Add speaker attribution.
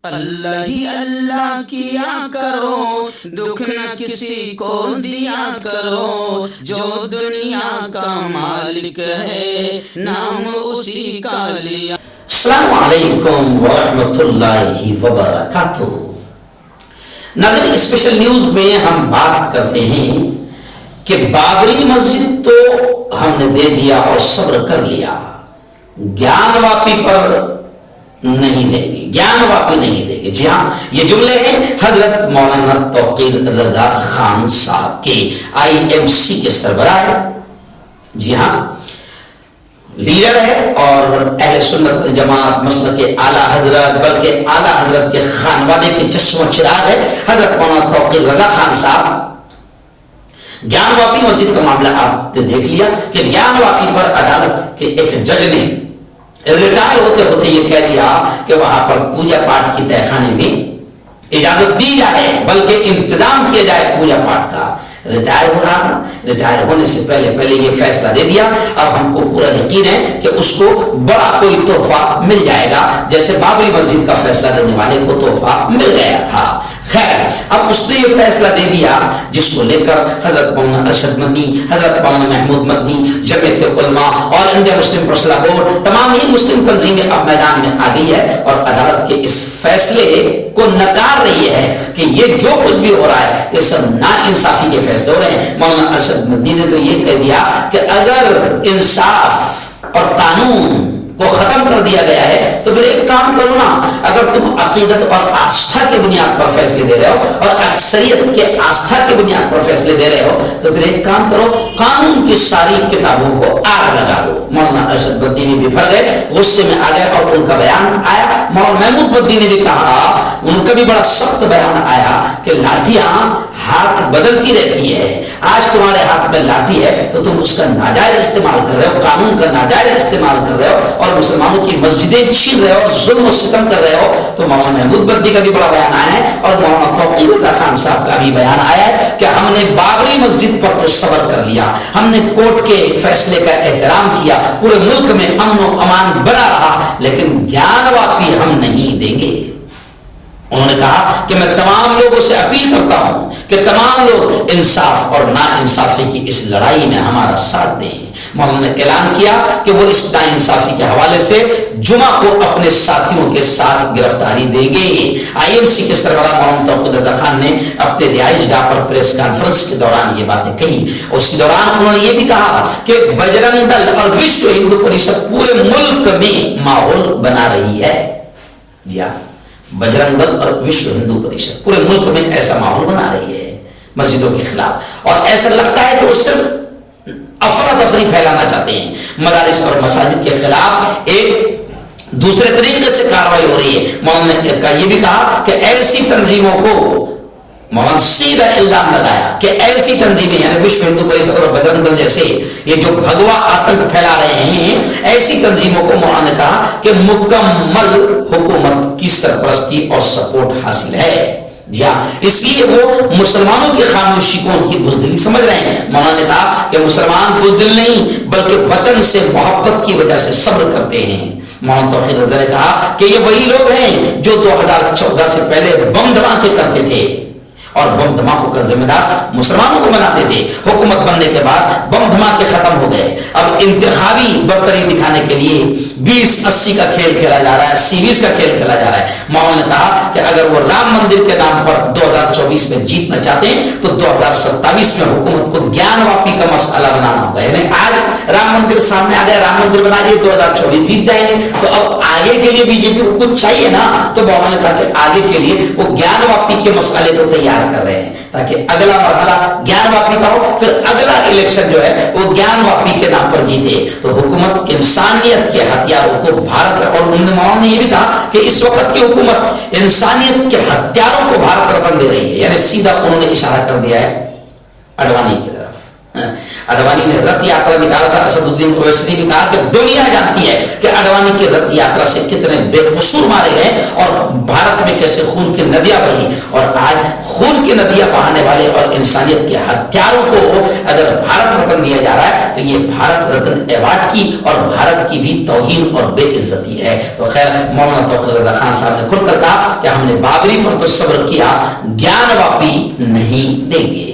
Speaker 1: اللہ ہی اللہ کیا کرو، دکھ نہ کسی کو دیا کرو، جو دنیا کا مالک ہے نام اسی کا لیا۔
Speaker 2: السلام علیکم ورحمۃ اللہ وبرکاتہ۔ ناظرین، اسپیشل نیوز میں ہم بات کرتے ہیں کہ بابری مسجد تو ہم نے دے دیا اور صبر کر لیا، گیان واپی پر نہیں دیں گے، گیان واپی نہیں دیں گے۔ جی ہاں، یہ جملے ہیں حضرت مولانا توقیر رضا خان صاحب کے، IMC کے سربراہ، جی ہاں لیڈر ہے اور اہل سنت والجماعت مسلک کے اعلیٰ حضرت، بلکہ اعلیٰ حضرت کے خانوادے کے چشم و چراغ ہے حضرت مولانا توقیر رضا خان صاحب۔ گیان واپی مسجد کا معاملہ آپ نے دیکھ لیا کہ گیان واپی پر عدالت کے ایک جج نے ریٹائر ہوتے ہوتے یہ کہہ دیا کہ وہاں پر پوجا پاٹ کی تہخانے میں اجازت دی جائے، بلکہ انتظام کیا جائے پوجا پاٹ کا۔ ریٹائر ہو رہا تھا، ریٹائر ہونے سے پہلے یہ فیصلہ دے دیا۔ اب ہم کو پورا یقین ہے کہ اس کو بڑا کوئی تحفہ مل جائے گا، جیسے بابری مسجد کا فیصلہ دینے والے کو تحفہ مل گیا تھا۔ خیر، اب اس نے یہ فیصلہ دے دیا جس کو لے کر حضرت مولانا ارشد مدنی، حضرت مولانا محمود مدنی، جمعیت علماء اور انڈیا مسلم پرسنل بورڈ، تمام ہی مسلم تنظیمیں اب میدان میں آ گئی ہے اور عدالت کے اس فیصلے کو نکار رہی ہے کہ یہ جو کچھ بھی ہو رہا ہے یہ سب نا انصافی کے فیصلے ہو رہے ہیں۔ مولانا ارشد مدنی نے تو یہ کہہ دیا کہ اگر انصاف اور قانون کو ختم کر دیا گیا ہے تو پھر ایک کام کرو نا، اگر تم عقیدت اور آستھا کے بنیاد پر فیصلے دے رہے ہو اور اکثریت کے آستھا کے بنیاد پر فیصلے دے رہے ہو تو پھر ایک کام کرو، قانون کی ساری کتابوں کو آگ لگا دو۔ مولانا ارشد مدنی بھی بھر گئے، غصے میں آ گئے اور ان کا بیان آیا۔ مولانا محمود مدنی نے بھی کہا، ان کا بھی بڑا سخت بیان آیا کہ لاٹھیاں ہاتھ بدلتی رہتی ہے، آج تمہارے ہاتھ میں لاٹھی ہے تو تم اس کا ناجائز استعمال کر رہے ہو، قانون کا ناجائز استعمال کر رہے ہو اور مسلمانوں کی مسجدیں چھین رہے ہو اور ظلم و ستم کر رہے ہو۔ تو مولانا محمود مدنی کا بھی بڑا بیان آیا ہے اور مولانا توقیر رضا خان صاحب کا بھی بیان آیا ہے کہ ہم نے بابری مسجد پر تو صبر کر لیا، ہم نے کورٹ کے فیصلے کا احترام کیا، پورے ملک میں امن و امان بنا رہا، لیکن گیان واپی ہم نہیں دیں گے۔ انہوں نے کہا کہ میں تمام لوگوں سے اپیل کرتا ہوں کہ تمام لوگ انصاف اور نا انصافی کی اس لڑائی میں ہمارا ساتھ دیں۔ مولانا نے اعلان کیا کہ وہ اس نا انصافی کے حوالے سے جمعہ کو اپنے ساتھیوں کے ساتھ گرفتاری دیں گے۔ IMC کے سربراہ مولانا توقیر رضا خان نے اپنے رہائش گاہ پر پریس کانفرنس کے دوران یہ باتیں کہی۔ اسی دوران انہوں نے یہ بھی کہا کہ بجرنگ دل اور وشو ہندو پریشد پورے ملک میں ماحول بنا رہی ہے۔ جی ہاں، بجرنگ دل اور وشو ہندو پریشد پورے ملک میں ایسا ماحول بنا رہی ہے مسجدوں کے خلاف، اور ایسا لگتا ہے کہ وہ صرف افراتفری پھیلانا چاہتے ہیں۔ مدارس اور مساجد کے خلاف ایک دوسرے طریقے سے کارروائی ہو رہی ہے۔ مولانا نے یہ بھی کہا کہ ایسی تنظیموں کو مولانا سیدھا الزام لگایا کہ ایسی تنظیمیں یعنی وشو ہندو پریشد اور بجرنگ دل جیسے یہ جو بھگوا آتنک پھیلا رہے ہیں، ایسی تنظیموں کو مولانا نے کہا کہ مکمل حکومت کی سرپرستی اور سپورٹ حاصل ہے۔ جی ہاں، اس لیے وہ مسلمانوں کی خاموشی کو ان کی بزدلی سمجھ رہے ہیں۔ مولانا نے کہا کہ مسلمان بزدل نہیں بلکہ وطن سے محبت کی وجہ سے صبر کرتے ہیں۔ مولانا توقیر رضا نے کہا کہ یہ وہی لوگ ہیں جو 2014 سے پہلے بم دھماکے کرتے تھے اور بم دھماکوں کا ذمہ دار مسلمانوں کو بناتے تھے۔ حکومت بننے کے بعد بم دھماکے ختم ہو گئے، اب انتخابی برتری دکھانے کے لیے 20-80 کا کھیل کھیلا جا رہا ہے، سیریز کا کھیل کھیلا جا رہا ہے۔ مولانا نے کہا کہ اگر وہ رام مندر کے نام پر 2024 میں جیتنا چاہتے ہیں تو 2027 میں حکومت کو گیان واپی کا مسئلہ بنانا ہوگا، یعنی آج رام مندر سامنے آ گیا، رام مندر بنا لیے، 2024 جیت جائیں گے تو اب آگے کے لیے BJP کو کچھ چاہیے نا، تو مولانا نے کہا کہ آگے کے لیے وہ گیان واپی کے مسئلے کو تیار کر رہے ہیں تاکہ اگلا مرحلہ گیان واپی کا ہو، پھر اگلا الیکشن جو ہے وہ گیان واپی کے نام پر جیتے۔ تو حکومت انسانیت کے ہتھیاروں کو بھارت، اور مولانا نے یہ بھی کہا کہ اس وقت کی حکومت انسانیت کے ہتھیاروں کو بھارت رتن دے رہی ہے، یعنی سیدھا انہوں نے اشارہ کر دیا ہے اڈوانی کی طرف۔ اڈوانی نے رتھ یاترا نکالا تھا، اسد الدین اویسی نے بھی کہا کہ دنیا جانتی ہے کہ اڈوانی کی رتھ یاترا سے کتنے بے قصور مارے گئے اور بھارت میں سے خون کی ندیاں بہی، اور آج خون کی ندیاں بہانے والے اور انسانیت کے ہتھیاروں کو اگر بھارت رتن دیا جا رہا ہے تو یہ بھارت رتن ایوارڈ کی اور بھارت کی بھی توہین اور بے عزتی ہے۔ تو خیر مولانا توقیر رضا خان صاحب نے کھل کر کہا کہ ہم نے بابری پر تو صبر کیا، گیان واپی نہیں دیں گے۔